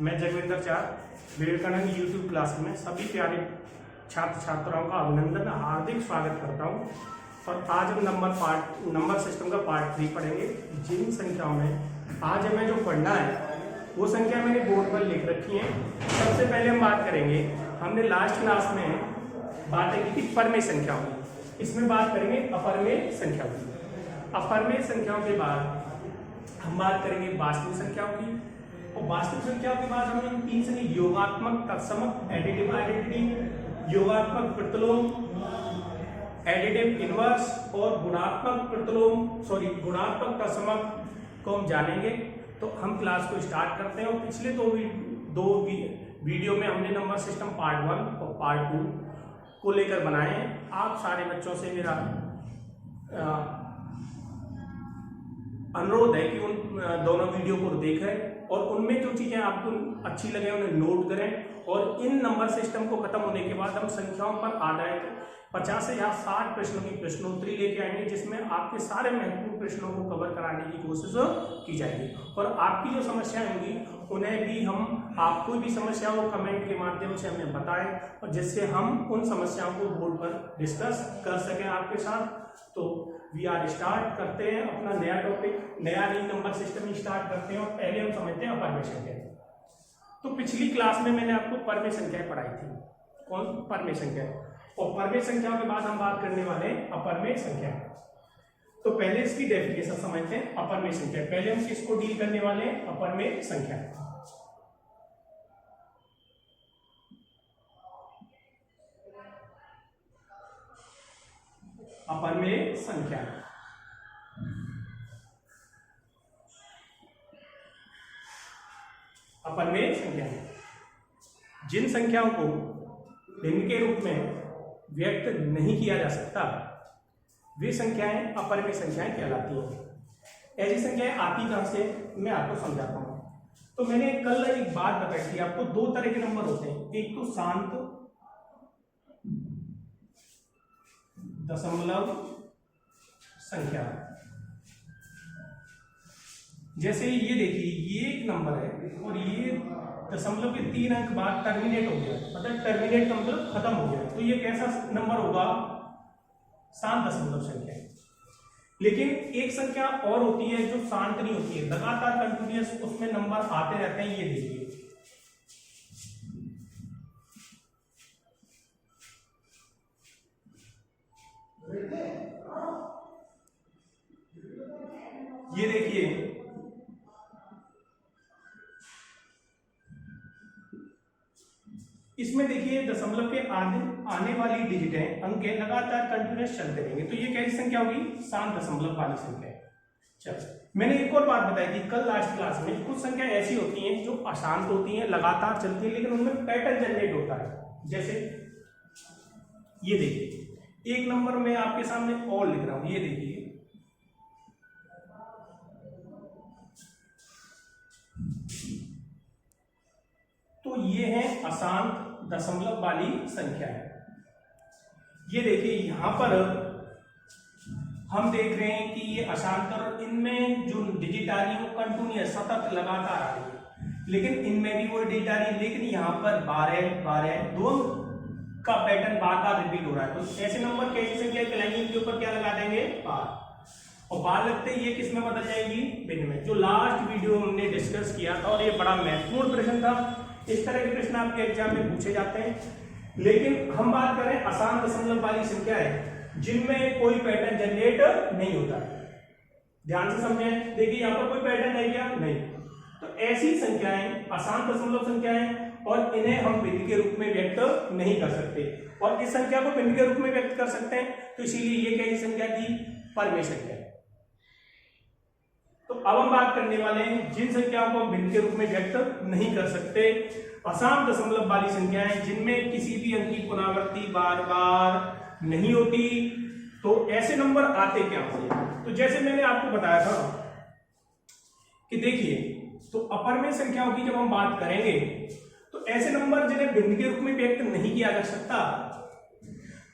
मैं जगविंदर चार Vivekananda YouTube class में सभी प्यारे छात्र छात्राओं का अभिनंदन हार्दिक स्वागत करता हूं। और आज हम नंबर सिस्टम का पार्ट 3 पढ़ेंगे। जिन संख्याओं में आज हमें जो पढ़ना है वो संख्या मैंने बोर्ड पर लिख रखी है। सबसे पहले हम बात करेंगे, हमने लास्ट क्लास में बातें की थी परमेय संख्याओं की, इसमें बात करेंगे अपरमेय संख्याओं की। अपरमेय संख्याओं के बाद हम बात करेंगे वास्तविक संख्याओं की, और वास्तविक संख्याओं के बाद हम इन तीन से योगात्मक, तत्समक, एडिटिव आइडेंटिटी, योगात्मक प्रतिलोम, एडिटिव इनवर्स और गुणात्मक तत्समक को हम जानेंगे। तो हम क्लास को स्टार्ट करते हैं। और पिछले दो वीडियो में हमने नंबर सिस्टम पार्ट 1 और पार्ट 2 को लेकर बनाए हैं। आप सारे बच्चों से मेरा अनुरोध है कि उन दोनों वीडियो को देखें और उनमें जो चीजें आपको अच्छी लगे उन्हें नोट करें। और इन नंबर सिस्टम को खत्म होने के बाद हम संख्याओं पर आधारित 50 से या 60 प्रश्नों की प्रश्नोत्तरी लेके आएंगे, जिसमें आपके सारे महत्वपूर्ण प्रश्नों को कवर कराने की कोशिश की जाएगी। और आपकी जो समस्याएं होंगी उन्हें भी हम, आपको भी समस्याओं को कमेंट के माध्यम से हमें बताएं, और जिससे हम उन समस्याओं को बोर्ड पर डिस्कस कर सकें आपके साथ। तो वी आर स्टार्ट करते हैं अपना नया टॉपिक, नया नंबर सिस्टम स्टार्ट करते हैं। और पहले हम समझते हैं अपरमेय संख्या। तो पिछली क्लास में मैंने आपको परमेय संख्या पढ़ाई थी। कौन? परमेय संख्या। और परमेय संख्याओं के बाद हम बात करने वाले हैं अपरमेय संख्या। तो पहले इसकी डेफिनेशन समझते हैं अपरमेय संख्या। पहले हम किसको डील करने वाले हैं? अपरमेय संख्या। अपरमेय संख्या अपरमेय संख्या जिन संख्याओं को भिन्न के रूप में व्यक्त नहीं किया जा सकता वे संख्याएं अपरमेय संख्याएं कहलाती हैं। ऐसी संख्याएं आती कहां से, मैं आपको समझाता हूं। तो मैंने कल एक बात बताई थी आपको, दो तरह के नंबर होते हैं। एक तो शांत दशमलव संख्या, जैसे ये देखिए, ये एक नंबर है और ये दशमलव के 3 अंक बाद टर्मिनेट हो गया, मतलब टर्मिनेट का मतलब खत्म हो गया। तो ये कैसा नंबर होगा? शांत दशमलव संख्या। लेकिन एक संख्या और होती है जो शांत नहीं होती है, लगातार कंटिन्यूअस उसमें नंबर आते रहते हैं। ये देखिए, ये देखिए, इसमें देखिए दशमलव के आने वाली डिजिट है, अंक है, लगातार कंटिन्यूअस चलते रहेंगे। तो ये कैसी संख्या होगी? शांत दशमलव वाली संख्या है। चलो, मैंने एक और बात बताई थी कल लास्ट क्लास में, कुछ संख्या ऐसी होती हैं जो अशांत होती हैं, लगातार चलती है, लेकिन उनमें पैटर्न जनरेट होता है। जैसे ये देखिए, एक नंबर में आपके सामने और लिख रहा हूं, ये देखिए, तो ये है अशांत दशमलव वाली संख्या है। ये देखिए, यहां पर हम देख रहे हैं कि ये अशांत, और इनमें जो डिजिट आ रही है वो कंटिन्यूअस सतत लगातार आ रही है, लेकिन इनमें भी वो डिजिट आ रही है, लेकिन यहाँ पर 12 दो का पैटर्न बार बार रिपीट हो रहा है। तो ऐसे नंबर कैसी संख्या कहलाएंगी? इनके ऊपर क्या लगा देंगे? बार। और बार लगते ही ये किस में बदल जाएगी? भिन्न में। जो लास्ट वीडियो हमने डिस्कस किया था, और ये बड़ा महत्वपूर्ण प्रश्न था। इस तरह के प्रश्न आपके एग्जाम में पूछे जाते हैं। लेकिन हम बात करें अशांत दशमलव वाली संख्या है जिनमें कोई पैटर्न जनरेट नहीं होता। ध्यान से समझें, देखिए यहाँ पर कोई पैटर्न है क्या? नहीं। तो ऐसी संख्याएं अशांत दशमलव संख्याएं, और इन्हें हम भिन्न के रूप में व्यक्त नहीं कर सकते। और इस संख्या को भिन्न के रूप में व्यक्त कर सकते हैं, तो इसीलिए ये कैसी संख्या थी? परमेय संख्या। तो अब हम बात करने वाले हैं जिन संख्याओं को हम भिन्न के रूप में व्यक्त नहीं कर सकते, अशांत दशमलव वाली संख्याएं जिनमें किसी भी अंक की पुनरावृत्ति बार बार नहीं होती। तो ऐसे नंबर आते क्या होंगे? तो जैसे मैंने आपको बताया था कि देखिए, तो अपरमेय संख्याओं की जब हम बात करेंगे तो ऐसे नंबर जिन्हें भिन्न के रूप में व्यक्त नहीं किया जा सकता,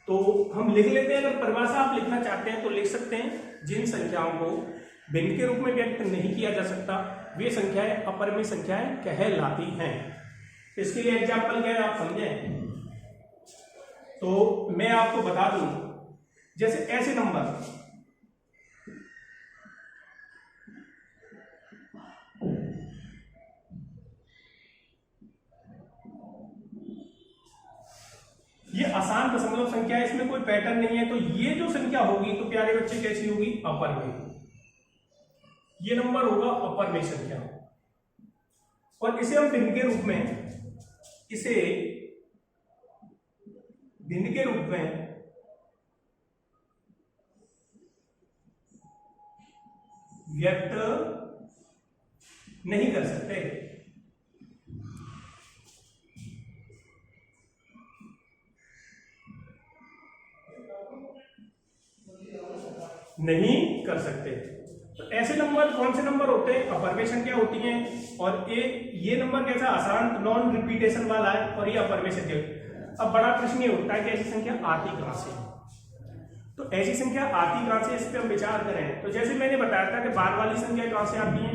तो हम लिख लेते हैं। अगर परिभाषा आप लिखना चाहते हैं तो लिख सकते हैं, जिन संख्याओं को भिन्न के रूप में व्यक्त नहीं किया जा सकता वे संख्याएं अपरिमेय संख्याएं कहलाती हैं। इसके लिए एग्जाम्पल क्या है आप समझें तो मैं आपको बता दूं, जैसे ऐसे नंबर ये आसान दशमलव संख्या है, इसमें कोई पैटर्न नहीं है, तो ये जो संख्या होगी तो प्यारे बच्चे कैसी होगी, अपरिमेय। ये नंबर होगा अपरिमेय संख्या और इसे हम भिन्न के रूप में व्यक्त नहीं कर सकते। नहीं कर सकते। तो ऐसे नंबर कौन से नंबर होते हैं, अपरिमेय संख्या होती हैं। और ये नंबर कैसा आसान नॉन रिपीटेशन वाला है और ये अपरिमेय संख्या। अब बड़ा प्रश्न ये उठता है कि ऐसी संख्या आती कहां से, तो ऐसी संख्या आती कहां से, इस पे हम विचार करें। तो जैसे मैंने बताया था कि बार वाली संख्या कहां से आती है,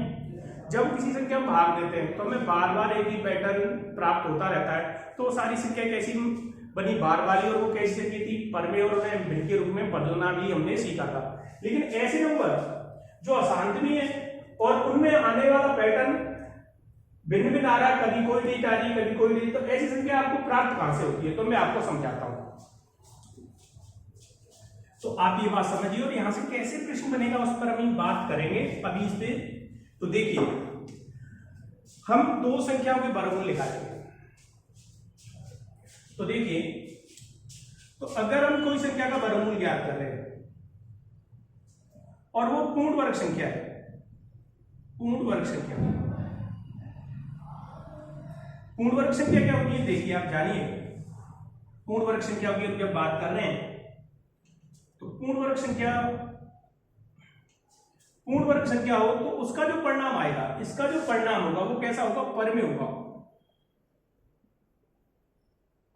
जब किसी संख्या में भाग देते हैं तो हमें बार बार एक ही पैटर्न प्राप्त होता रहता है। तो सारी संख्या कैसी बनी, बार वाली, और वो कैसी संख्या थी, परिमेय, और उन्हें भिन्न के रूप में बदलना भी हमने सीखा था। लेकिन ऐसे नंबर जो अशांत भी है और उनमें आने वाला पैटर्न भिन्न भिन्न आ रहा है, कभी कोई डिजिट आ रही है कभी कोई डिजिट, तो ऐसी संख्या आपको प्राप्त कहां से होती है, तो मैं आपको समझाता हूं। तो आप ये बात समझिए और यहां से कैसे प्रश्न बनेगा उस पर हम बात करेंगे अभी इस पे। तो देखिए हम दो संख्याओं के वर्गमूल निकालेंगे। तो देखिए, तो अगर हम कोई संख्या का वर्गमूल ज्ञात कर रहे हैं और वो पूर्ण वर्ग संख्या है, पूर्ण वर्ग संख्या क्या होती है, देखिए आप जानिए पूर्ण वर्ग संख्या की जब बात कर रहे हैं तो पूर्ण वर्ग संख्या हो तो उसका जो परिणाम आएगा, इसका जो परिणाम होगा वो कैसा होगा, परिमेय होगा,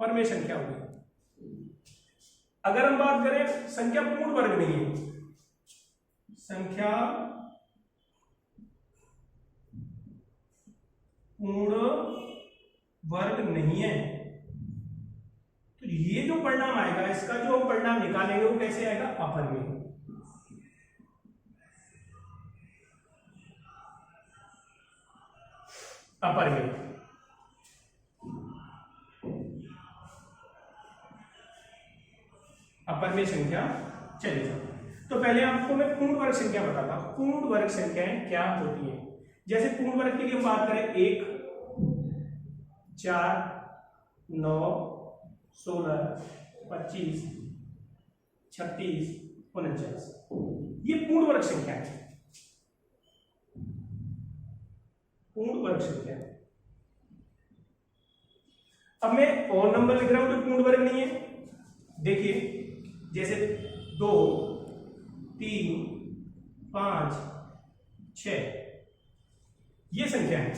परिमेय संख्या होगी। अगर हम बात करें संख्या पूर्ण वर्ग नहीं है, संख्या पूर्ण वर्ग नहीं है, तो ये जो परिणाम आएगा, इसका जो हम परिणाम निकालेंगे वो कैसे आएगा, अपरिमेय। अपरिमेय अपरिमेय संख्या। चलिए तो पहले आपको मैं पूर्ण वर्ग संख्या बताता हूं। पूर्ण वर्ग संख्याएं क्या होती हैं, जैसे पूर्ण वर्ग के लिए हम बात करें 1, 4, 9, 16, 25, 36, 49, ये पूर्ण वर्ग संख्या है, पूर्ण वर्ग संख्या। अब मैं और नंबर लिख रहा हूं जो पूर्ण वर्ग नहीं है। देखिए जैसे 2, 3, 5, 6 ये संख्या है,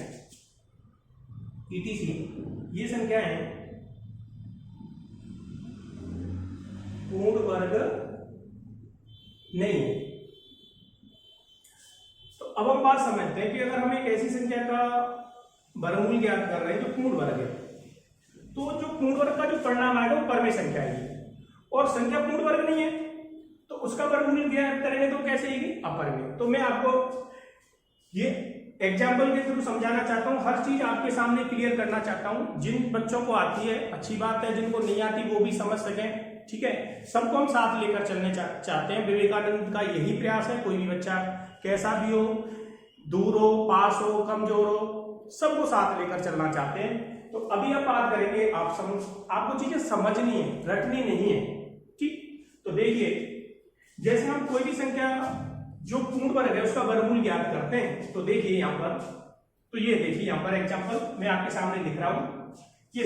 ETC ये संख्या है पूर्ण वर्ग नहीं है। तो अब हम बात समझते हैं कि अगर हम एक ऐसी संख्या का वर्गमूल ज्ञात कर रहे हैं जो पूर्ण वर्ग है, तो जो पूर्ण वर्ग का जो परिणाम आएगा वो परिमेय संख्या आएगी, और संख्या पूर्ण वर्ग नहीं है तो उसका वर्गमूल ज्ञात करेंगे तो कैसे आएगी, अपरिमेय। तो मैं आपको ये एग्जाम्पल के थ्रू समझाना चाहता हूं, हर चीज आपके सामने क्लियर करना चाहता हूं। जिन बच्चों को आती है अच्छी बात है, जिनको नहीं आती वो भी समझ सकें, ठीक है। सबको हम साथ लेकर चलने चाहते हैं, विवेकानंद का यही प्रयास है। कोई भी बच्चा कैसा भी हो, दूर हो, पास हो, कमजोर हो, सबको साथ लेकर चलना चाहते हैं। तो अभी आप बात करेंगे, आपको चीजें समझनी है, रटनी नहीं है, ठीक। तो देखिए जैसे हम कोई भी संख्या जो पूर्ण वर्ग है उसका वर्गमूल ज्ञात करते हैं, तो देखिए यहां पर, तो ये देखिए यहां पर एग्जांपल मैं आपके सामने लिख रहा हूं, ये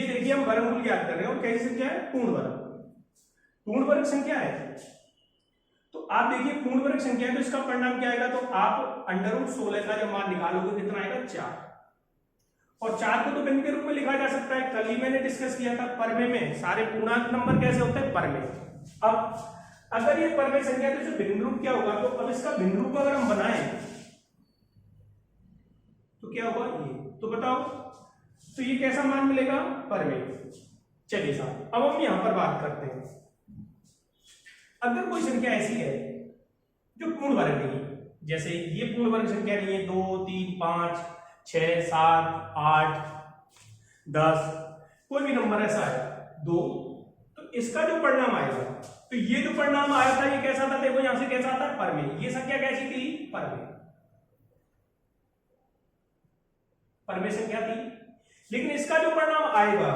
देखिए हम वर्गमूल ज्ञात कर रहे हैं और कैसी संख्या है, पूर्ण वर्ग संख्या है। तो आप देखिए पूर्ण वर्ग संख्या है तो इसका परिणाम क्या आएगा, तो आप √16 का जब मान निकालोगे कितना आएगा, 4। और 4 को तो भिन्न के रूप में लिखा जा सकता है, कल ही मैंने डिस्कस किया था परिमेय में सारे पूर्णांक नंबर कैसे होते हैं, परिमेय। अब अगर ये परमेय संख्या तो जो भिन्न रूप क्या होगा, तो अब इसका भिन्न रूप अगर हम बनाएं तो क्या होगा ये, तो बताओ, तो ये कैसा मान मिलेगा, परमेय। चलिए साहब, अब हम यहां पर बात करते हैं। अगर कोई संख्या ऐसी है जो पूर्ण वर्ग नहीं है, जैसे ये पूर्ण वर्ग संख्या नहीं है, 2 3 5 6 7 8 10, कोई भी नंबर ऐसा है 2, तो इसका जो परिणाम आएगा, तो ये जो परिणाम आया था ये कैसा था, देखो यहां से कैसा था, परमेय। ये संख्या कैसी थी, परमेय, परमेय संख्या थी। लेकिन इसका जो परिणाम आएगा,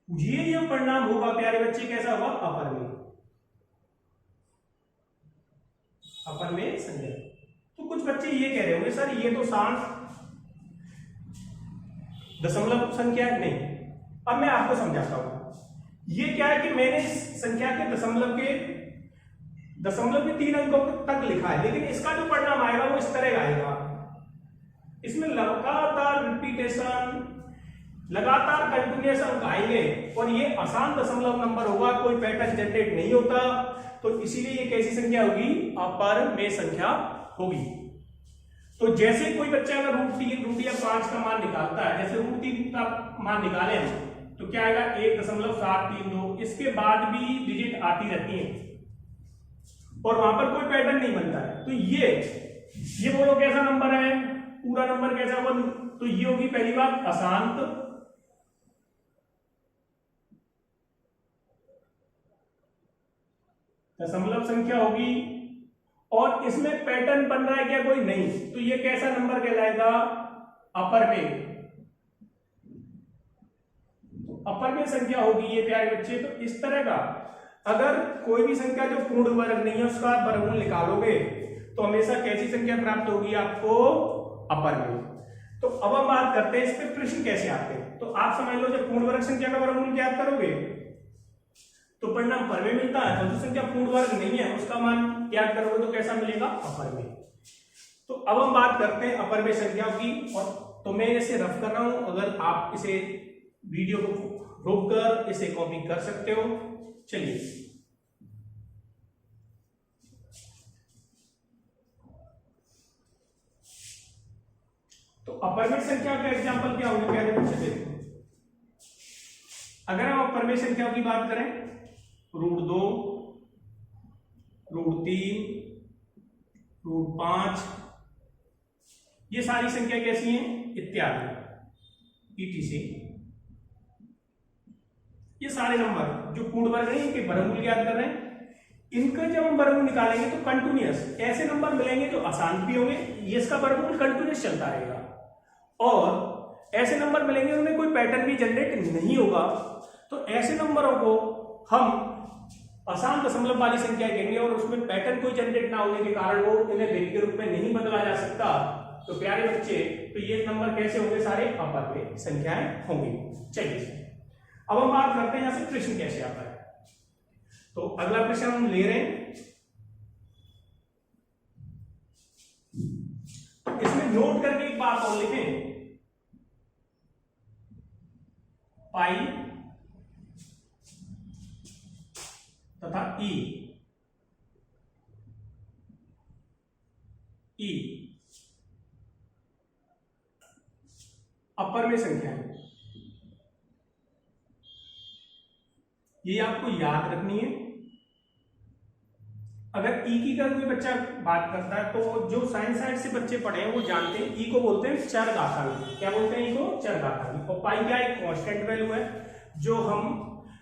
ये जो परिणाम होगा प्यारे बच्चे, कैसा होगा, अपरमेय, अपरमेय संख्या। तो कुछ बच्चे ये कह रहे होंगे सर ये तो शांत दशमलव संख्या है। नहीं, अब मैं आपको समझाता हूं। ये क्या है कि मैंने इस संख्या के दशमलव के 3 अंकों तक लिखा है, लेकिन इसका जो परिणाम आएगा वो इस तरह का आएगा। इसमें लगातार रिपीटेशन, लगातार कंटिन्यूअस अंक आएंगे और ये आसान दशमलव नंबर होगा, कोई पैटर्न जनरेट नहीं होता। तो इसीलिए ये कैसी संख्या होगी, अपरमेय संख्या होगी। तो जैसे कोई बच्चा अगर रूट या 5 का मान निकालता है, जैसे √3 का मान निकाले हम, तो क्या आएगा 1.732। इसके बाद भी डिजिट आती रहती है और वहां पर कोई पैटर्न नहीं बनता है। तो ये बोलो कैसा नंबर है, पूरा नंबर कैसा होगा, तो ये होगी पहली बात अशांत दशमलव संख्या होगी। और इसमें पैटर्न बन रहा है क्या, कोई नहीं, तो ये कैसा नंबर कहलाएगा, अपरमेय। अपरमेय संख्या होगी ये प्यारे बच्चे। तो इस तरह का अगर कोई भी संख्या जो पूर्ण वर्ग नहीं है उसका वर्गमूल निकालोगे तो हमेशा कैसी संख्या प्राप्त होगी आपको, अपरमेय। तो अब हम बात करते हैं इस पे प्रश्न कैसे आते हैं। तो आप समझ लो जब पूर्ण वर्ग संख्या का वर्गमूल ज्ञात करोगे तो परिणाम परमेय मिलता है, और जो संख्या पूर्ण वर्ग नहीं है उसका मान ज्ञात करोगे तो कैसा मिलेगा, अपरमेय। तो अब हम बात करते हैं अपरमेय संख्याओं की। और तो मैं इसे रफ कर रहा हूं, अगर आप इसे वीडियो को रोककर इसे कॉपी कर सकते हो। चलिए, तो अपरमेय संख्या का एग्जांपल क्या होगा प्यारे बच्चे, देखो अगर हम अपरमेय संख्याओं की बात करें, √2, √3, √5, ये सारी संख्या कैसी हैं, इत्यादि ETC। ये सारे नंबर जो पूर्ण वर्ग नहीं के वर्गमूल ज्ञात कर रहे हैं, इनका जब हम वर्गमूल निकालेंगे तो कंटिन्यूअस ऐसे नंबर मिलेंगे जो अशांत भी होंगे, ये इसका वर्गमूल कंटिन्यूअस चलता रहेगा। और ऐसे नंबर मिलेंगे उनमें कोई पैटर्न भी जनरेट नहीं होगा। तो ऐसे नंबरों को हम आसान दशमलव वाली संख्या कहेंगे और उसमें पैटर्न कोई जनरेट ना होने के कारण वो इन्हें भिन्न के रूप में नहीं बदला जा सकता। तो प्यारे बच्चे, तो ये नंबर कैसे होंगे, सारे अपरमेय संख्याएं होंगी। चलिए अब हम बात करते हैं यहां से प्रश्न कैसे आता है। तो अगला प्रश्न हम ले रहे हैं, तो इसमें नोट करके एक बात और लिखें, पाई तथा ई अपरमेय संख्या है, ये आपको याद रखनी है। अगर ई की कोई बच्चा बात करता है तो जो साइंस साइड से बच्चे पढ़े हैं वो जानते हैं ई को बोलते हैं चरघातांकी। क्या बोलते हैं ई को, चरघातांकी। और पाई क्या एक कांस्टेंट वैल्यू है जो हम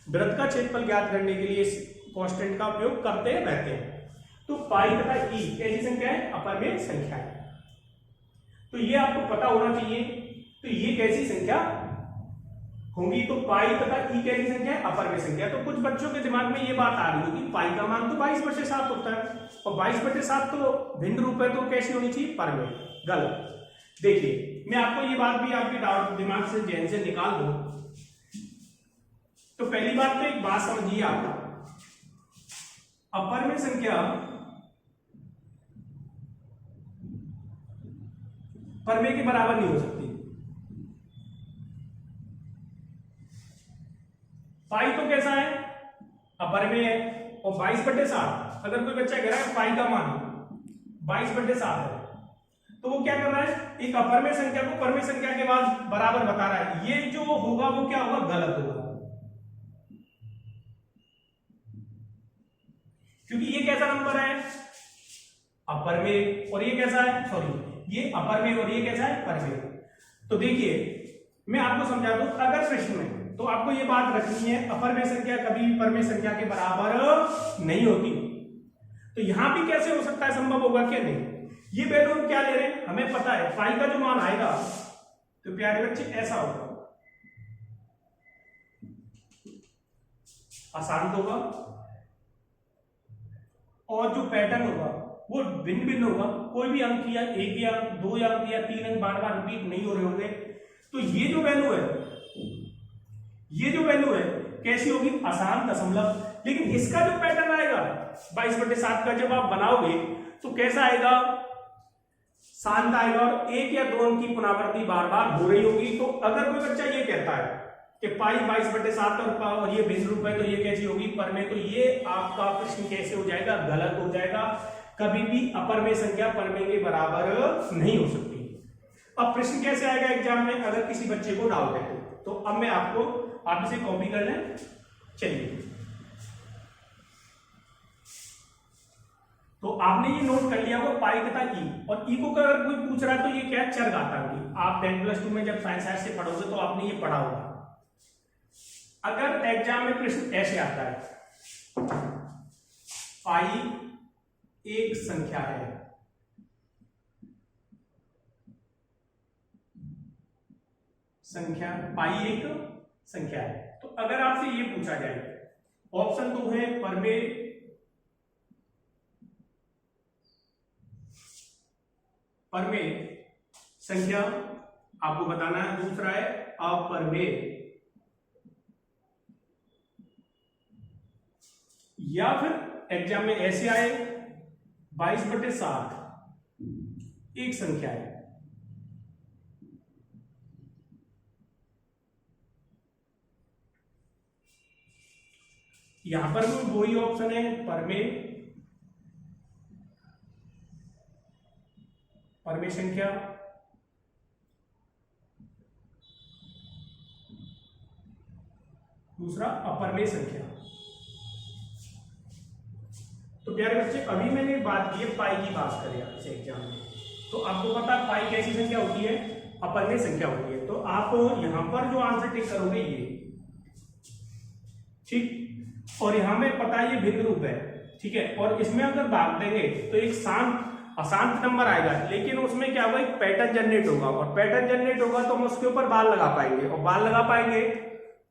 वृत्त का क्षेत्रफल ज्ञात करने के लिए इस कांस्टेंट का उपयोग करते रहते हैं। तो पाई तथा ई कैसी संख्या है, अपरमेय संख्या है। तो ये आपको पता होना चाहिए। तो ये कैसी संख्या होंगी, तो पाई तथा ई कैसी संख्या है, अपरमेय संख्या। तो कुछ बच्चों के दिमाग में ये बात आ रही होगी पाई का मान तो 22/7 होता है और 22/7 तो भिन्न रूप है, तो कैसी होनी चाहिए, परमेय। गलत। देखिए मैं आपको ये बात भी आपके दिमाग से जहन से निकाल दूं। तो पहली बात तो एक बात समझिए आप, अपरमेय संख्या परमेय के बराबर नहीं हो सकती। पाई तो कैसा है, अपर में है, और 22/7 अगर कोई बच्चा कह रहा है पाई का मान 22/7 है, तो वो क्या कर रहा है, एक अपर में संख्या को पर में संख्या के बाद बराबर बता रहा है। ये जो होगा वो क्या होगा, गलत होगा, क्योंकि ये कैसा नंबर है, अपर में, और ये कैसा है, सॉरी ये अपर में और ये कैसा है, पर में। तो देखिए मैं आपको समझा दूं, अगर प्रश्न में तो आपको ये बात रखनी है, अपर में संख्या कभी भी पर में संख्या के बराबर नहीं होती। तो यहां भी कैसे हो सकता है, संभव होगा क्या, नहीं। ये वैल्यू हम क्या ले रहे हैं, हमें पता है पाई का जो मान आएगा तो प्यारे बच्चे ऐसा होगा, आसान होगा, और जो पैटर्न होगा वो भिन्न भिन्न होगा, कोई भी अंक या एक या दो अंक या 3 अंक बार बार रिपीट नहीं हो रहे होंगे। तो ये जो वैल्यू है, ये जो वैल्यू है कैसी होगी, आसान दशमलव। लेकिन इसका जो पैटर्न आएगा 22/7 का जब आप बनाओगे तो कैसा आएगा, शांत आएगा, और एक या दो अंक की पुनरावृत्ति बार बार हो रही होगी। तो अगर कोई बच्चा ये कहता है कि पाई 22/7 और ये भिन्न रूप है तो ये कैसी होगी, पर में, तो ये आपका प्रश्न कैसे हो जाएगा, गलत हो जाएगा। कभी भी अपर में संख्या पर में के बराबर नहीं हो सकती। अब प्रश्न कैसे आएगा एग्जाम में, अगर किसी बच्चे को डाउट है तो अब मैं आपको, आप इसे कॉपी कर लें, चलिए। तो आपने ये नोट कर लिया वो पाई तथा ई, और ई को अगर कोई पूछ रहा है तो ये क्या है, चरघातांकी। आप 10+2 में जब साइंस साइंस से पढ़ोगे तो आपने ये पढ़ा होगा। अगर एग्जाम में प्रश्न ऐसे आता है, पाई एक संख्या है, संख्या पाई एक संख्या है, तो अगर आपसे ये पूछा जाए, ऑप्शन तो है पर में संख्या आपको बताना है, दूसरा है अपरमेय, या फिर एग्जाम में ऐसे आए 22/7 एक संख्या है, यहां पर भी वही ऑप्शन है, परमेय संख्या, दूसरा अपरमेय संख्या। तो प्यारे बच्चे अभी मैंने बात की है पाई की, बात करें इस एग्जाम में, तो आपको पता है पाई कैसी संख्या होती है, अपरमेय संख्या होती है। तो आप यहां पर जो आंसर टिक करोगे ये, ठीक, और यहां में पता है ये भिन्न रूप है, ठीक है, और इसमें अगर भाग देंगे तो एक शांत अशांत नंबर आएगा, लेकिन उसमें क्या होगा, एक पैटर्न जनरेट होगा, और पैटर्न जनरेट होगा तो हम उसके ऊपर बाल लगा पाएंगे, और बाल लगा पाएंगे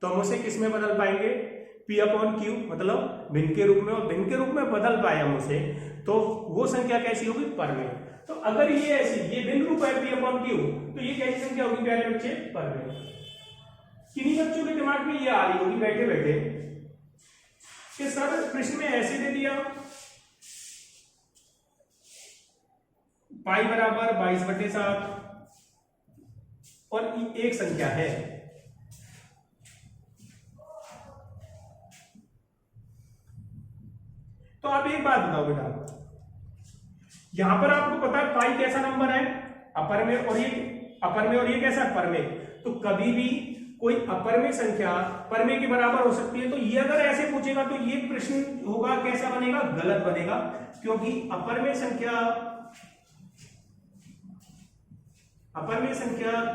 तो हम उसे किस में बदल पाएंगे, P/Q, मतलब भिन्न के रूप में, और भिन्न के रूप में बदल पाए हम उसे, तो वो संख्या कैसी होगी, परमेय। तो अगर ये ऐसी, ये भिन्न रूप है P/Q, तो ये कैसी संख्या होगी प्यारे बच्चे, परमेय। किन्हीं बच्चों के दिमाग में ये आ रही होगी बैठे बैठे कि सर प्रश्न में ऐसे दे दिया, पाई बराबर 22/7 और एक संख्या है, तो आप एक बात बताओ बेटा, यहां पर आपको पता है पाई कैसा नंबर है, अपर में, और ये कैसा है, परमेय। तो कभी भी कोई अपर में संख्या परमेय के बराबर हो सकती है। तो ये अगर ऐसे पूछेगा तो ये प्रश्न होगा कैसा बनेगा, गलत बनेगा, क्योंकि अपर में संख्या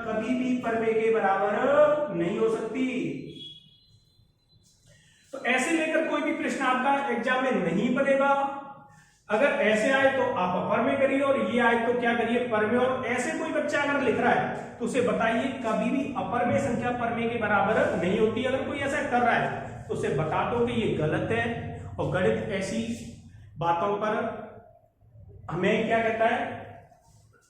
कभी भी परमेय के बराबर नहीं हो सकती। तो ऐसे लेकर कोई भी प्रश्न आपका एग्जाम में नहीं बनेगा। अगर ऐसे आए तो आप अपर में करिए, और ये आए तो क्या करिए, परमेय। और ऐसे कोई बच्चा अगर लिख रहा है तो उसे बताइए कभी भी अपर में संख्या परमेय के बराबर नहीं होती। अगर कोई ऐसा कर रहा है तो उसे बता दो कि ये गलत है, और गणित ऐसी बातों पर हमें क्या कहता है,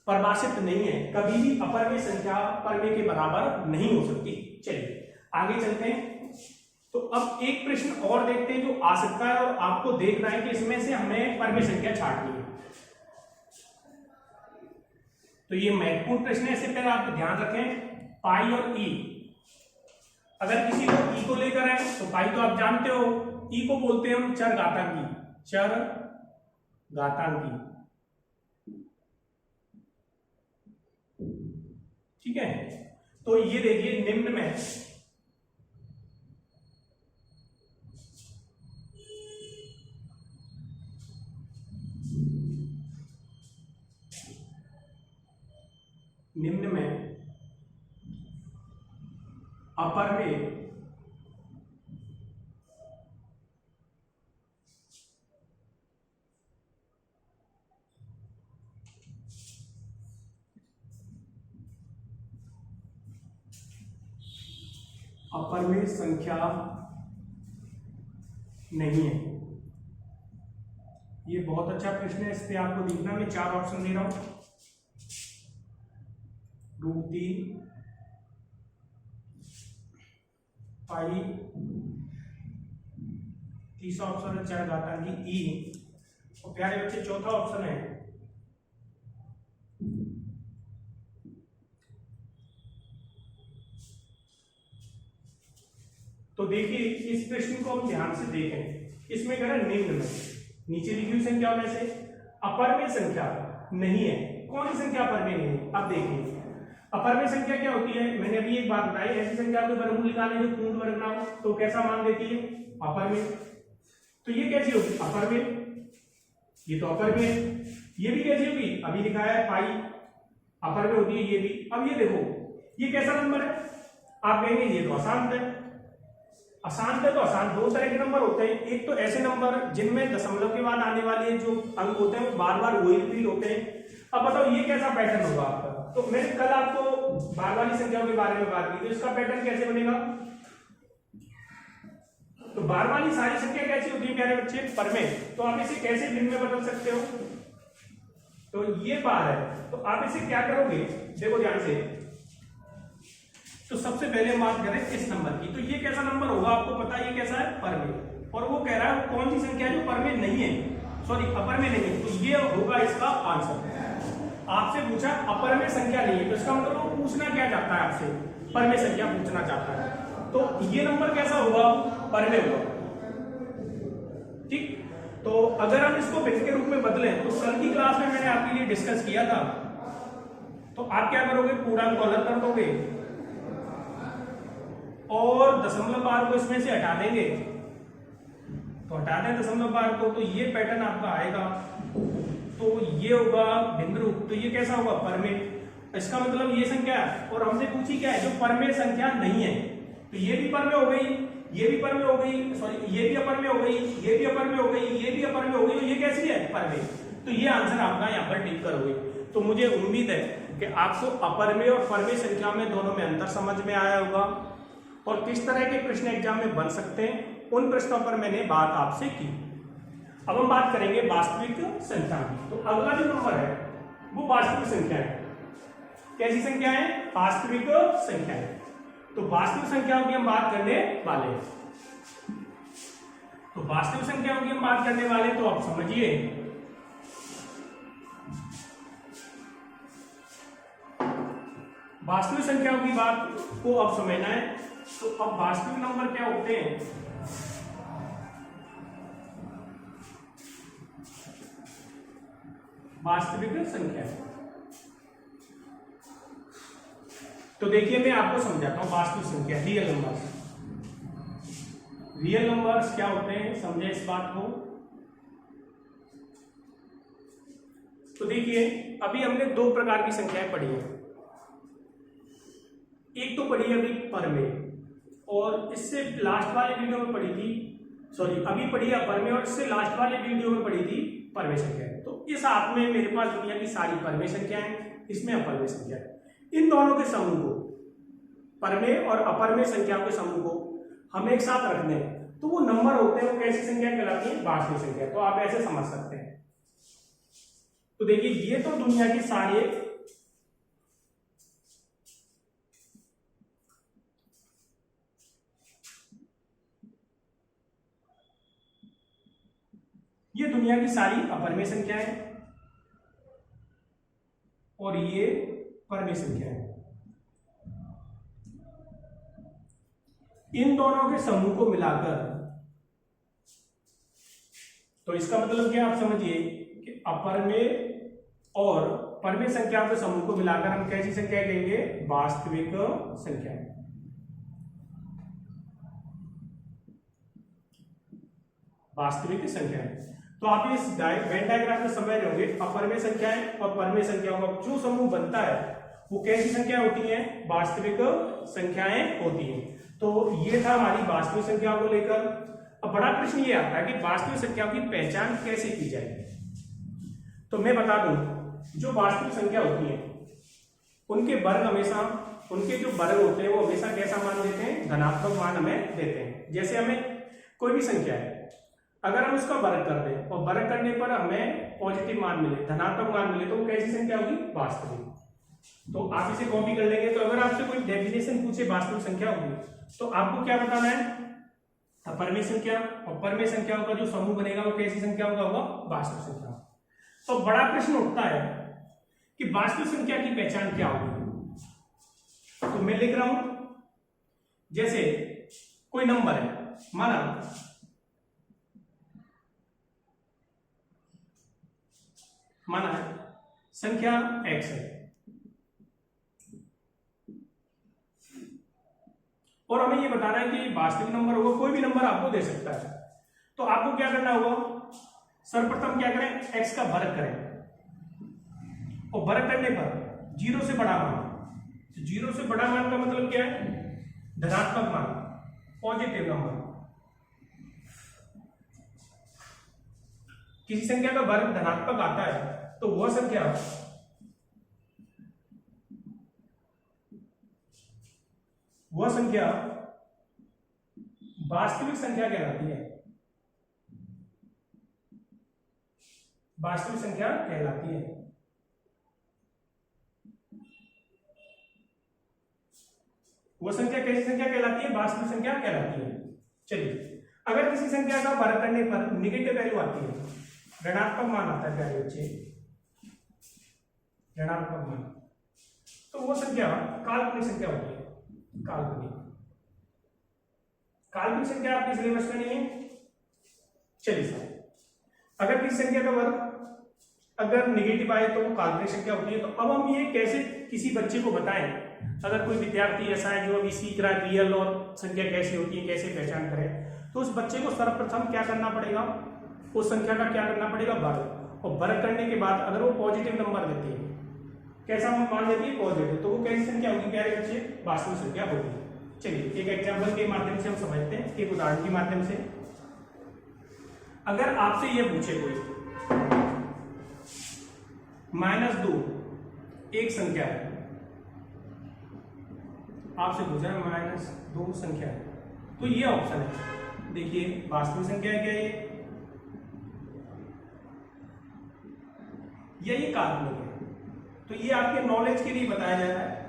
परिभाषित नहीं है। कभी भी अपर में संख्या परमेय के बराबर नहीं हो सकती। चलिए आगे चलते हैं। तो अब एक प्रश्न और देखते हैं जो आ सकता है, और आपको देखना है कि इसमें से हमें परमेय संख्या छांटनी है। तो ये महत्वपूर्ण प्रश्न है, इससे पहले आप ध्यान रखें पाई और ई। अगर किसी को ई को लेकर है तो पाई तो आप जानते हो, ई को बोलते हैं हम चर घातांकी, चर घातांकी, ठीक है। तो ये देखिए निम्न में अपर में संख्या नहीं है। ये बहुत अच्छा प्रश्न है, इस पे आपको लिखना, मैं 4 ऑप्शन दे रहा हूं। √3 पाई, तीसरा ऑप्शन है चर घातांकी ई, और प्यारे बच्चे चौथा ऑप्शन है तो देखिए इस प्रश्न को हम ध्यान से देखें, इसमें कह रहा है निम्न में, नीचे लिखी हुई संख्या में से अपर में संख्या नहीं है। कौन सी संख्या अपर में नहीं है? अब देखिए अपर में संख्या क्या होती है, मैंने अभी एक बात बताई, ऐसी संख्या को वर्गमूल निकालने जो पूर्ण वर्ग ना हो तो कैसा मान देती है? अपर में। तो ये कैसी होगी? अपर में। ये तो अपर में है। ये भी कैसी होगी? अभी लिखा है पाई, अपर में होती है ये भी। अब ये देखो ये कैसा नंबर है? आप कहेंगे ये तो अशांत है। अशांत है तो अशांत दो तरह के नंबर होते हैं, एक तो ऐसे नंबर जिनमें दशमलव के बाद आने वाले जो अंक होते हैं वो बार बार वही रिपीट होते हैं। अब बताओ ये कैसा पैटर्न होगा आपका? तो मैंने कल आपको बार वाली संख्याओं के बारे में बात की, तो इसका पैटर्न कैसे बनेगा? तो बार वाली सारी संख्या कैसी होती है प्यारे बच्चे? परमेय। तो आप इसे कैसे भिन्न में बदल सकते हो? तो ये बार है, तो आप इसे क्या करोगे? देखो ध्यान से, तो सबसे पहले हम बात करें इस नंबर की, तो ये कैसा नंबर होगा? आपको पता है ये कैसा है? परमेय। और वो कह रहा है कौन सी संख्या है जो परमेय नहीं है, सॉरी अपर में नहीं है, तो ये होगा इसका आंसर। आपसे पूछा अपर में संख्या नहीं है, तो इसका मतलब वो पूछना क्या चाहता है आपसे? परमेय संख्या पूछना चाहता है। तो ये नंबर कैसा होगा? परमेय होगा, ठीक। तो अगर हम इसको भिन्न के रूप में बदलें, तो कल की क्लास में मैंने आपके लिए डिस्कस किया था, तो आप क्या करोगे? पूर्णांक को अलग कर दोगे और दशमलव बार को इसमें से हटा देंगे, तो हटा दें दशमलव बार को, तो ये पैटर्न आपका आएगा, तो ये होगा भिन्न रूप। तो ये कैसा होगा? परमेय। इसका मतलब ये संख्या है, और हमसे पूछी क्या है? जो परमेय संख्या नहीं है। तो ये भी परमेय हो गई, ये भी परमेय हो गई, सॉरी ये भी अपर में हो गई, ये भी अपर में हो गई, ये भी अपर में हो गई, तो ये कैसी है? परमेय। तो ये आंसर आपका यहाँ पर टिक करोगे। तो मुझे उम्मीद है कि आपको अपर में और परमेय संख्या में दोनों में अंतर समझ में आया होगा, और किस तरह के प्रश्न एग्जाम में बन सकते हैं उन प्रश्नों पर मैंने बात आपसे की। अब हम बात करेंगे वास्तविक संख्या की। तो अगला जो नंबर है वो वास्तविक संख्या है। कैसी संख्या है? वास्तविक संख्या है। तो वास्तविक संख्याओं की हम बात करने वाले हैं। तो वास्तविक संख्याओं की हम बात करने वाले, तो आप समझिए वास्तविक संख्याओं की बात को अब समझना है। तो अब वास्तविक नंबर क्या होते हैं? वास्तविक संख्या। तो देखिए मैं आपको समझाता हूं वास्तविक संख्या, रियल नंबर्स। रियल नंबर्स क्या होते हैं, समझे इस बात को। तो देखिए अभी हमने दो प्रकार की संख्याएं पढ़ी हैं। एक तो पढ़ी अभी परमेय, और इससे लास्ट वाले वीडियो में पढ़ी थी, सॉरी अभी पढ़ी है परमेय, और इससे लास्ट वाले वीडियो में पढ़ी थी परमेय संख्या। तो इस हाथ में मेरे पास दुनिया की सारी परमेय संख्याएं, इसमें अपरमेय संख्या है। इन दोनों के समूह को, परमेय और अपरमेय संख्याओं के समूह को हम एक साथ रख दें, तो वो नंबर होते हैं, वो कैसी संख्या कहलाती है? वास्तविक संख्या। तो आप ऐसे समझ सकते हैं। तो देखिए ये तो दुनिया की सारी, ये दुनिया की सारी अपरमेय संख्याएं और ये परमेय संख्याएं। इन दोनों के समूह को मिलाकर तो इसका मतलब क्या आप समझिए कि अपरमेय और परमेय संख्याओं के समूह को मिलाकर हम कैसी संख्या कहेंगे? वास्तविक संख्या। वास्तविक संख्या है। तो आप इस वेन डायग्राम में समझ रहे होंगे अपरमेय संख्याएं और परमेय संख्याओं का जो समूह बनता है वो कैसी संख्या होती है? वास्तविक संख्याएं होती हैं। तो ये था हमारी वास्तविक संख्याओं को लेकर। अब बड़ा प्रश्न ये आता है कि वास्तविक संख्याओं की पहचान कैसे की जाए। तो मैं बता दूं, जो वास्तविक संख्या होती है उनके वर्ग हमेशा, उनके जो वर्ग होते हैं वो हमेशा कैसा मान देते हैं? धनात्मक मान हमें देते हैं। जैसे हमें कोई भी संख्या है, अगर हम उसका वर्ग कर दें और वर्ग करने पर हमें पॉजिटिव मान मिले, धनात्मक मान मिले, तो वो कैसी संख्या होगी? वास्तविक। तो आप इसे कॉपी कर लेंगे। तो अगर आपसे कोई डेफिनेशन पूछे वास्तविक संख्या होगी तो आपको क्या बताना है? अपरमेय संख्या और परमेय संख्याओं का जो समूह बनेगा वो कैसी संख्याओं का होगा? वास्तविक संख्या। तो बड़ा प्रश्न उठता है कि वास्तविक संख्या की पहचान क्या होगी। तो मैं लिख रहा हूं, जैसे कोई नंबर है, माना संख्या x है और हमें ये बताना है कि वास्तविक नंबर होगा, कोई भी नंबर आपको दे सकता है। तो आपको क्या करना होगा? सर्वप्रथम क्या करें? x का वर्ग करें और वर्ग करने पर 0 से बड़ा मान। तो 0 से बड़ा मान का मतलब क्या है? धनात्मक मान, पॉजिटिव नंबर। किसी संख्या का वर्ग धनात्मक आता है तो वह संख्या वास्तविक संख्या कहलाती है। वास्तविक संख्या कहलाती है। वह संख्या कैसी संख्या कहलाती है? वास्तविक संख्या कहलाती है। चलिए, अगर किसी संख्या का वर्ग करने पर निगेटिव वैल्यू आती है, ऋणात्मक मान आता है प्यारे बच्चे, ऋणात्मक मान, तो वो संख्या काल्पनिक संख्या होती है। काल्पनिक संख्या आपके सिलेबस में नहीं है। चलिए सर, अगर किसी संख्या का वर्ग अगर निगेटिव आए तो वो काल्पनिक संख्या होती है। तो अब हम ये कैसे किसी बच्चे को बताएं? अगर कोई विद्यार्थी ऐसा है जो अभी सीख रहा है रियल और संख्या कैसी होती है, कैसे पहचान करें, तो उस बच्चे को सर्वप्रथम क्या करना पड़ेगा? उस संख्या का क्या करना पड़ेगा? वर्ग। और वर्ग करने के बाद अगर वो पॉजिटिव नंबर देती है, कैसा मान देती है? पॉजिटिव, तो वो कैसी संख्या होगी प्यारे बच्चे? वास्तविक संख्या होगी। चलिए एक एग्जाम्पल के माध्यम से हम समझते हैं, एक उदाहरण के माध्यम से। अगर आपसे यह पूछे कोई -2 एक संख्या है, आपसे पूछा है -2 संख्या है, तो ये ऑप्शन है। देखिए वास्तविक संख्या है क्या ये काल्पनिक है। तो ये आपके नॉलेज के लिए बताया जा रहा है।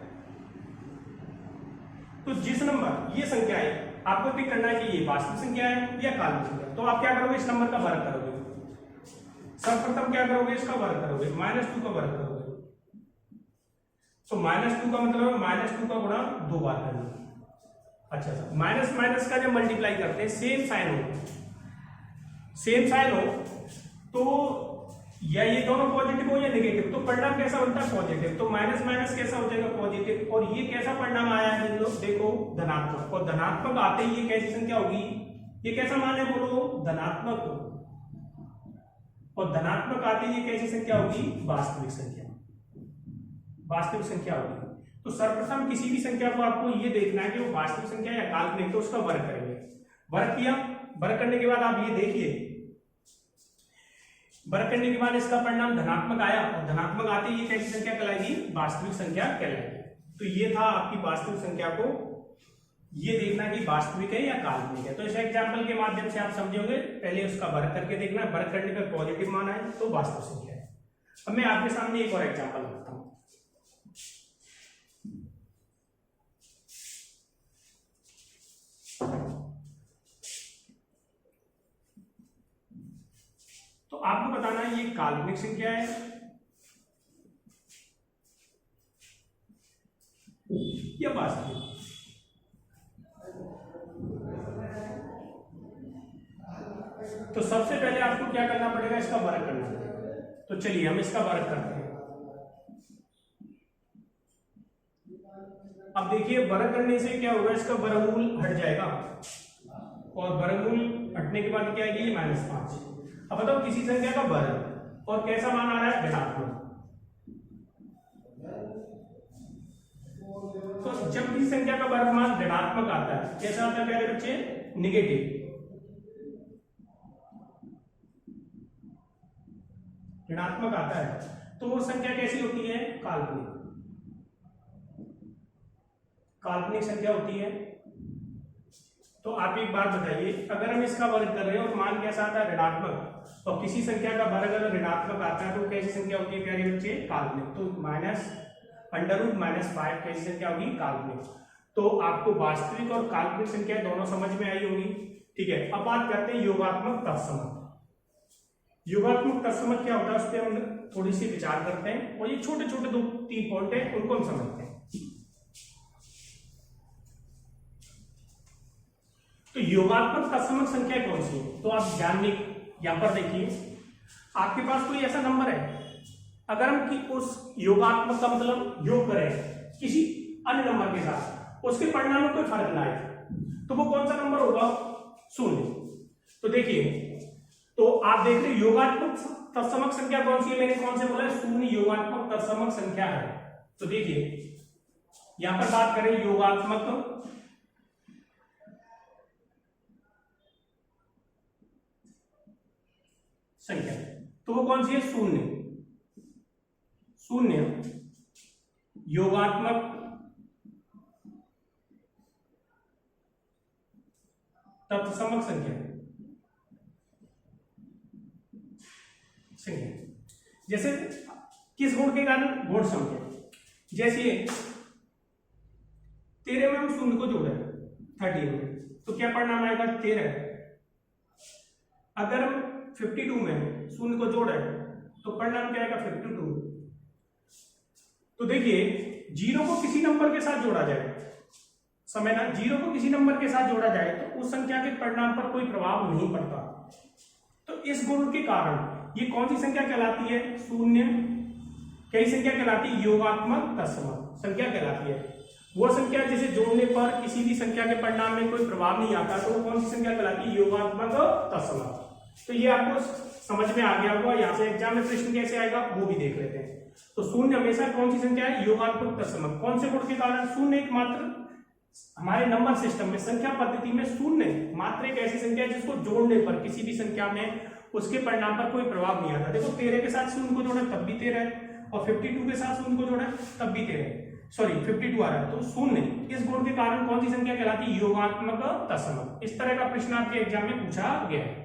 तो जिस नंबर ये संख्या है आपको पिक करना है कि ये वास्तविक संख्या है या काल्पनिक संख्या। तो आप क्या करोगे? इस नंबर का वर्ग करोगे। सर्वप्रथम क्या करोगे? इसका वर्ग करोगे, -2 का वर्ग करोगे। तो -2 का मतलब -2 का गुणा 2 बार करेंगे। अच्छा सर, माइनस माइनस का जब मल्टीप्लाई करते हैं सेम साइन हो तो या ये दोनों पॉजिटिव हो या नेगेटिव, तो परिणाम कैसा बनता है? पॉजिटिव। तो माइनस माइनस कैसा हो जाएगा? पॉजिटिव। और ये कैसा परिणाम आया है? देखो धनात्मक। और धनात्मक आते ही ये कैसी संख्या होगी? ये कैसा मान है? बोलो धनात्मक। और धनात्मक आते ही ये कैसी संख्या होगी? वास्तविक संख्या। वास्तविक संख्या होगी। तो सर्वप्रथम किसी भी संख्या को आपको ये देखना है कि वो वास्तविक संख्या या काल्पनिक, तो उसका वर्ग करेंगे। वर्ग किया, वर्ग करने के बाद आप ये देखिए, वर्ग करने के बाद इसका परिणाम धनात्मक आया और धनात्मक आते ही ये कैसी संख्या कहलाएगी? वास्तविक संख्या कहलाएगी। तो ये था आपकी वास्तविक संख्या को ये देखना कि वास्तविक है या काल्पनिक है। तो इस एग्जांपल के माध्यम से आप समझोगे। पहले उसका वर्ग करके देखना, वर्ग करने पर पॉजिटिव मान आए तो वास्तविक संख्या है। अब मैं आपके सामने एक और एग्जांपल रखता हूं। तो आपको बताना है ये काल्पनिक संख्या है या वास्तविक। तो सबसे पहले आपको क्या करना पड़ेगा, इसका वर्ग करना पड़ेगा। तो चलिए हम इसका वर्ग करते हैं। अब देखिए वर्ग करने से क्या होगा, इसका वर्गमूल हट जाएगा और वर्गमूल हटने के बाद क्या आएगी, -5। अब बताओ किसी संख्या का वर्ग और कैसा मान आ रहा है, ऋणात्मक। तो जब किसी संख्या का वर्ग मान ऋणात्मक आता है, कैसा आता है प्यारे बच्चे, निगेटिव, ऋणात्मक आता है, तो वो संख्या कैसी होती है, काल्पनिक, काल्पनिक संख्या होती है। तो आप एक बात बताइए, अगर हम इसका वर्ग कर रहे हैं और मान कैसा आता है, ऋणात्मक, तो किसी संख्या का वर्ग अगर ऋणात्मक आता है तो कैसी संख्या होती है प्यारे बच्चे, काल्पनिक। तो -√-5 कैसी संख्या होगी, काल्पनिक। तो आपको वास्तविक और काल्पनिक संख्या दोनों समझ में आई होगी, ठीक है। अब बात करते हैं योगात्मक तत्समक। योगात्मक तत्समक क्या होता है, उस पर हम थोड़ी सी विचार करते हैं और ये छोटे छोटे 2-3 पॉइंट है, उनको हम समझते हैं। तो योगात्मक तत्समक संख्या कौन सी है, तो आप ध्यान यहां पर देखिए, आपके पास कोई ऐसा नंबर है, अगर हम कि उस योगात्मक का मतलब योग करें किसी अन्य नंबर के साथ, उसके परिणाम में कोई फर्क ना आए, तो वो कौन सा नंबर होगा, 0। तो देखिए, तो आप देख रहे योगात्मक तत्समक संख्या कौन सी है, मैंने कौन से बोला है, 0 योगात्मक तत्समक संख्या है। तो देखिए यहां पर बात करें योगात्मक संख्या, तो वो कौन सी है, 0 योगात्मक तत्समक संख्या। जैसे किस गुण के कारण, गुण संख्या, जैसे 13 में हम 0 को जोड़े 13 में, तो क्या परिणाम आएगा, 13। अगर हम 52 में 0 को जोड़े तो परिणाम क्या आएगा, 52। तो देखिए 0 को किसी नंबर के साथ जोड़ा जाए, समय ना, 0 को किसी नंबर के साथ जोड़ा जाए तो उस संख्या के परिणाम पर कोई प्रभाव नहीं पड़ता। तो इस गुण के कारण ये कौन सी संख्या कहलाती है, 0 कई संख्या कहलाती है, योगात्मक तत्समक संख्या कहलाती है। वो संख्या जिसे जोड़ने पर किसी भी संख्या के परिणाम में कोई प्रभाव नहीं आता, तो वो कौन सी संख्या कहलाती है, योगात्मक तत्समक। तो ये आपको समझ में आ गया होगा। यहाँ से एग्जाम में प्रश्न कैसे आएगा वो भी देख लेते हैं। तो 0 हमेशा कौन सी संख्या है, योगात्मक तत्समक। कौन से गुण के कारण, 0 एकमात्र हमारे नंबर सिस्टम में, संख्या पद्धति में 0 मात्र एक ऐसी संख्या है जिसको जोड़ने पर किसी भी संख्या में उसके परिणाम पर कोई प्रभाव नहीं आता। देखो 13 के साथ 0 को जोड़ा तब भी 13 है, और 52 के साथ 0 को जोड़ा तब भी 13 है, सॉरी 52 आ रहा है। तो 0 इस गुण के कारण कौन सी संख्या कहलाती है, योगात्मक तत्समक। इस तरह का प्रश्न आपके एग्जाम में पूछा गया है।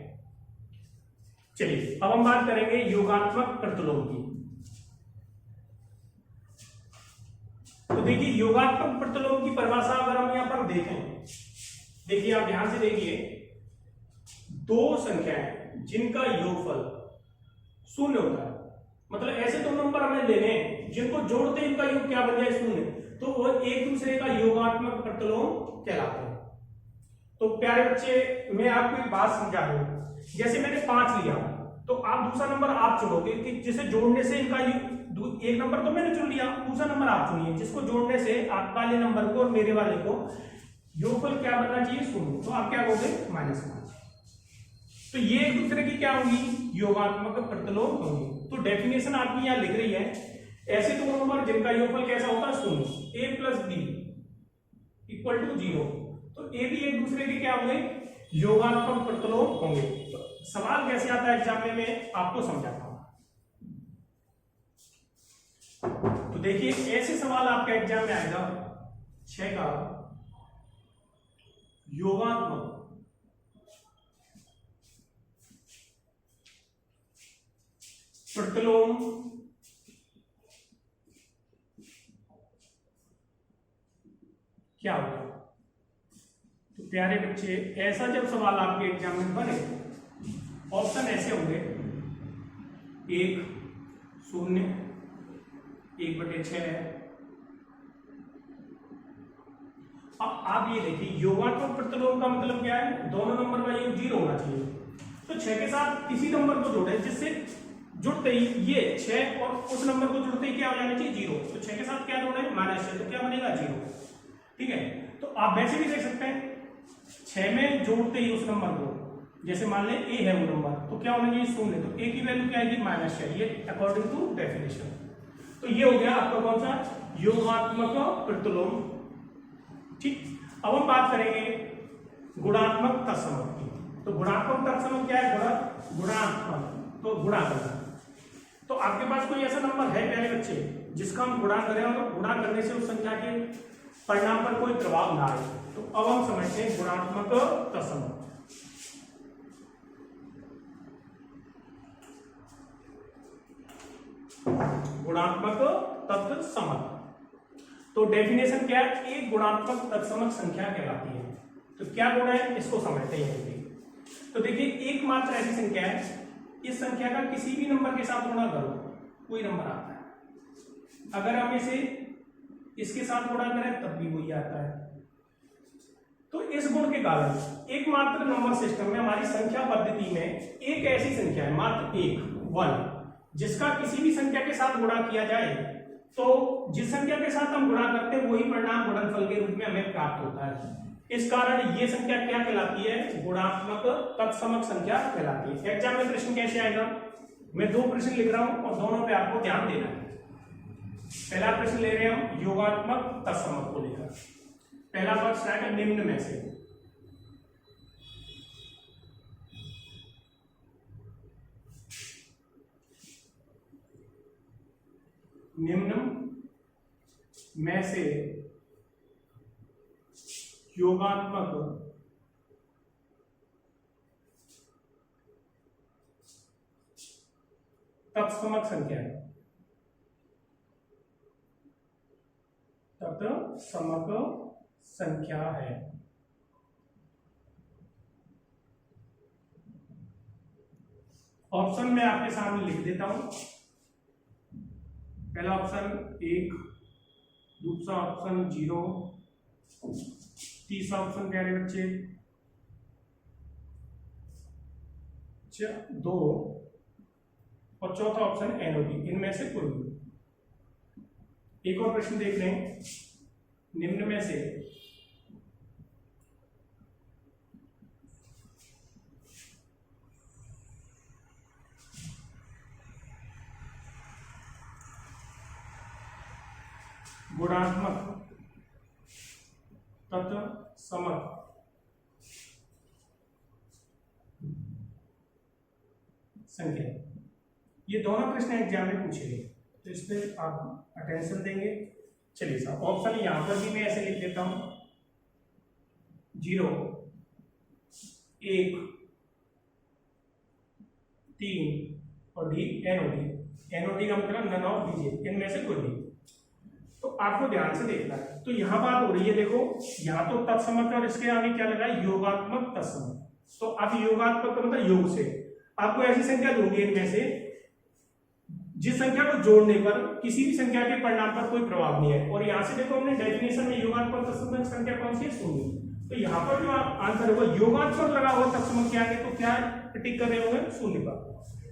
चलिए अब हम बात करेंगे योगात्मक प्रतिलोम की। तो देखिए योगात्मक प्रतिलोम की परिभाषा अगर हम यहां पर देखें, देखिए आप ध्यान से देखिए, दो संख्याएं जिनका योगफल 0 होता है, मतलब ऐसे दो नंबर हमें लेने हैं जिनको जोड़ते इनका योग क्या बन जाए, 0, तो वो एक दूसरे का योगात्मक प्रतिलोम कहलाते हैं। तो प्यारे बच्चे मैं आपको एक बात समझा दूं, जैसे मैंने 5 लिया तो आप दूसरा नंबर आप चुनोगे कि जिसे जोड़ने से इनका एक नंबर तो मैंने चुन लिया, दूसरा नंबर आप चुनिए जिसको जोड़ने से आपका वाले नंबर को और मेरे वाले को योगफल क्या बनना चाहिए, 0। तो आप क्या कहोगे, -5। तो ये एक दूसरे की क्या होगी, योगात्मक प्रतिलोम होंगी। तो डेफिनेशन आपकी यहाँ लिख रही है, ऐसे दो नंबर जिनका योगफल कैसा होता है, 0, a + b = 0। तो ए भी एक दूसरे के क्या होंगे, योगात्मक प्रतिलोम होंगे। तो सवाल कैसे आता है एग्जाम में, मैं आपको समझाता हूं। तो देखिए ऐसे सवाल आपका एग्जाम में आएगा 6 का, योगात्मक प्रतिलोम क्या होगा। तो प्यारे बच्चे ऐसा जब सवाल आपके एग्जाम में बने, ऑप्शन ऐसे होंगे, 1, 0, 1/6 है। अब आप ये देखिए योगात्मक प्रतिलोम का मतलब क्या है, दोनों नंबर का योग 0 होना चाहिए। तो 6 के साथ किसी नंबर को जोड़े जिससे जुड़ते ही ये 6 और उस नंबर को जुड़ते ही क्या हो जाना चाहिए 0। तो 6 के साथ क्या जोड़े -6, तो क्या बनेगा 0। ठीक है, तो आप वैसे भी देख सकते हैं 6 में जोड़ते ही उस नंबर को, जैसे मान लें a है वो नंबर, तो क्या होना चाहिए 0। तो a की वैल्यू क्या आएगी -6, ये अकॉर्डिंग टू डेफिनेशन। तो ये हो गया आपका कौन सा योगात्मक प्रतिलोम। ठीक, अब हम बात करेंगे गुणात्मक तत्समक की। तो गुणात्मक तत्समक क्या है, गुणात्मक तो गुणा करना। तो आपके पास कोई ऐसा नंबर है प्यारे बच्चे जिसका हम गुणा करें और गुणा करने से उस संख्या के परिणाम पर कोई प्रभाव ना आए। तो अब हम समझते हैं गुणात्मक तत्समक। गुणात्मक तत्समक, तो डेफिनेशन क्या है, एक गुणात्मक तत्समक संख्या कहलाती है। तो क्या गुण है इसको समझते हैं। तो देखिए एकमात्र ऐसी संख्या है, इस संख्या का किसी भी नंबर के साथ गुणा करो कोई नंबर आता है, अगर हम इसे इसके साथ गुणा करें तब भी वही आता है। तो इस गुण के कारण एकमात्र नंबर सिस्टम में हमारी संख्या पद्धति में एक ऐसी संख्या है, मात्र एक 1, जिसका किसी भी संख्या के साथ गुणा किया जाए तो जिस संख्या के साथ हम गुणा करते हैं वही परिणाम गुणनफल के रूप में हमें प्राप्त होता है। इस कारण ये संख्या क्या कहलाती है, गुणात्मक तत्समक संख्या कहलाती है। एग्जाम में प्रश्न कैसे आएगा, मैं 2 प्रश्न लिख रहा हूं और दोनों पे आपको ध्यान देना है। पहला प्रश्न ले रहे हैं हम योगात्मक तत्समक को लेकर। पहला प्रश्न है निम्न में से योगात्मक तत्समक संख्या है, तत्समक संख्या है। ऑप्शन में आपके सामने लिख देता हूं। पहला ऑप्शन 1, दूसरा ऑप्शन 0, तीसरा ऑप्शन प्यारे बच्चे 2 और चौथा ऑप्शन एनओडी, इनमें से कोई भी। एक और प्रश्न देख रहे हैं, निम्न में से गुणात्मक तत्समक संख्या, ये दोनों प्रश्न एग्जाम में पूछे गए, तो इस पे आप अटेंशन देंगे। चलिए साहब, ऑप्शन यहां पर भी मैं ऐसे लिख देता हूं 0, 1, 3 और डी एनओडी। एनओडी का मतलब नन ऑफ डीजे, इनमें से कोई नहीं। तो आपको ध्यान से देखना है। तो यहां बात हो रही है, देखो यहां तो तत्समक और इसके आगे क्या लगा है, योगात्मक तत्समक। तो अब योगात्मक का मतलब योग से आपको ऐसी संख्या दूंगी इनमें से जिस संख्या को जोड़ने पर किसी भी संख्या के परिणाम पर कोई प्रभाव नहीं है। और यहां से देखो हमने डेफिनेशन में योगात्मक तत्समक संख्या कौन सी है, 0। तो यहाँ पर जो आंसर होगा योगात्मक लगा हुआ तत्समक के आगे, तो क्या टिक कर रहे होंगे 0 पर।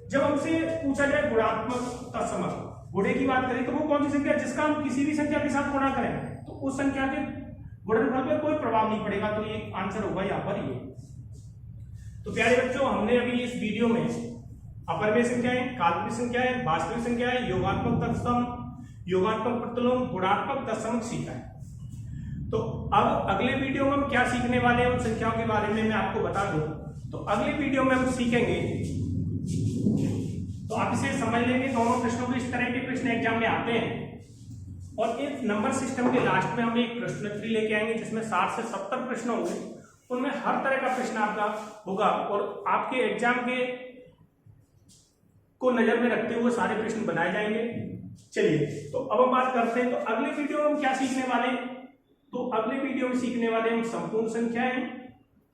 जब हमसे पूछा जाए गुणात्मक तत्समक, गुणे की बात करें तो वो कौन सी संख्या जिसका हम किसी भी संख्या के साथ गुणा करें तो उस संख्या के गुणनफल पर कोई प्रभाव नहीं पड़ेगा। तो ये आंसर होगा यहाँ पर ये। तो प्यारे बच्चों, हमने अभी इस वीडियो में अपरिमेय संख्याएं, काल्पनिक संख्याएं, वास्तविक संख्याएं, योगात्मक तत्समक, योगात्मक प्रतिलोम, गुणात्मक तत्समक सीखा है। तो अब अगले वीडियो में हम क्या सीखने वाले हैं उन संख्याओं के बारे में मैं आपको बता दूं। तो अगले वीडियो में हम सीखेंगे, तो आप इसे समझ लेंगे, दोनों प्रश्नों को इस तरह के प्रश्न एग्जाम में आते हैं। और इस नंबर सिस्टम के लास्ट में हम एक प्रश्नोत्तरी लेके आएंगे जिसमें 60 से 70 प्रश्न होंगे, उनमें हर तरह का प्रश्न आपका होगा और आपके एग्जाम के को नजर में रखते हुए सारे प्रश्न बनाए जाएंगे। चलिए, तो अब हम बात करते हैं, तो अगले वीडियो में हम क्या सीखने वाले हैं। तो अगले वीडियो में सीखने वाले हम संपूर्ण संख्याएं,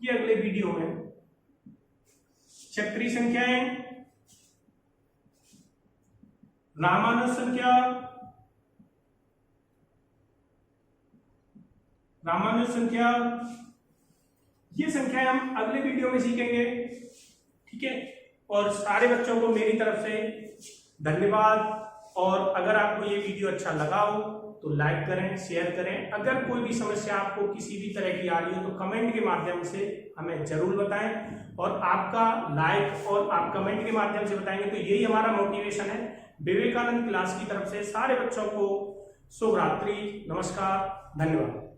ये अगले वीडियो में चक्रीय संख्याएं, रामानुज संख्या, ये संख्याएं हम अगले वीडियो में सीखेंगे। ठीक है। और सारे बच्चों को मेरी तरफ से धन्यवाद। और अगर आपको ये वीडियो अच्छा लगा हो तो लाइक करें, शेयर करें। अगर कोई भी समस्या आपको किसी भी तरह की आ रही हो तो कमेंट के माध्यम से हमें जरूर बताएं। और आपका लाइक और आप कमेंट के माध्यम से बताएंगे तो यही हमारा मोटिवेशन है। विवेकानंद क्लास की तरफ से सारे बच्चों को शुभ रात्रि, नमस्कार, धन्यवाद।